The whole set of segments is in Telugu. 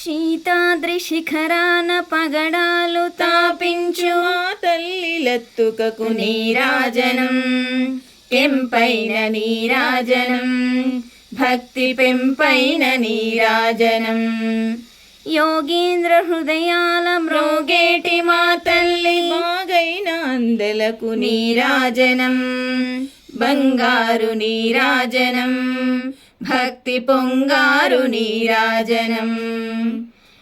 శీతాద్రి శిఖరాన పగడాలు తాపించు మా తల్లి లత్తుకకు నీరాజనం, కెంపైన నీరాజనం, భక్తి పెంపైన నీరాజనం. యోగేంద్ర హృదయాల మ్రోగేటి మా తల్లి బాగైన అందెలకు నీరాజనం, బంగారు నీరాజనం, భక్తి పొంగారు నీరాజనం.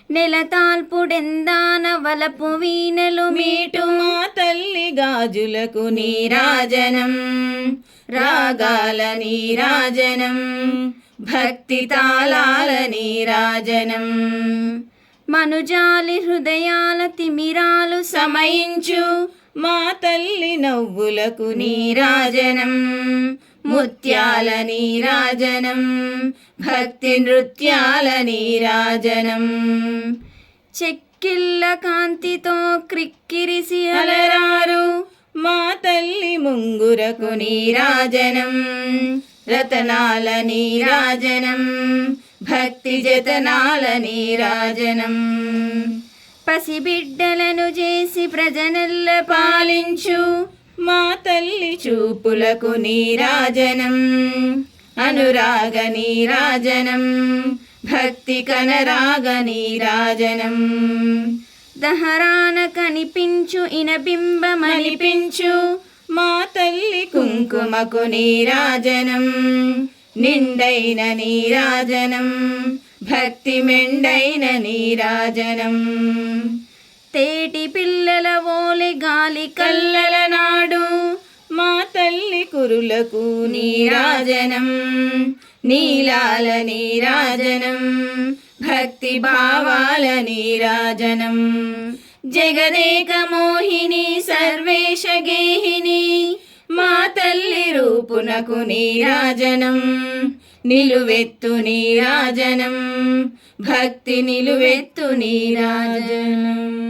నెలతాల్పుడెందాన వలపు వీణలు మీటు మా తల్లి గాజులకు నీరాజనం, రాగాల నీరాజనం, భక్తి తాళాల నీరాజనం. మనుజాలి హృదయాల తిమిరాలు సమయించు మా తల్లి నవ్వులకు నీరాజనం, ముత్యాల నీరాజనం, భక్తి నృత్యాల నీరాజనం. చెక్కిళ్ళ కాంతితో క్రిక్కిరిసి అలరారు మా తల్లి ముంగురకు నీరాజనం, రతనాల నీరాజనం, భక్తి జతనాల నీరాజనం. పసిబిడ్డలను చేసి ప్రజనెల్ల పాలించు మా తల్లి చూపులకు నీరాజనం, అనురాగ నీరాజనం, భక్తి కనరాగ నీరాజనం. దహరాన కనిపించు ఇనబింబమనిపించు మా తల్లి కుంకుమకు నీరాజనం, నిండైన నీరాజనం, భక్తి మెండైన నీరాజనం. తేటి పిల్లల ఓలె గాలి కల్లల నాడు మా తల్లి కురులకు నీరాజనం, నీలాల నీరాజనం, భక్తి భావాల నీరాజనం. జగదేక మోహిని సర్వేశ గేహిని మా తల్లి రూపునకు నీరాజనం, నిలువెత్తు నీరాజనం, భక్తి నిలువెత్తు నీరాజనం.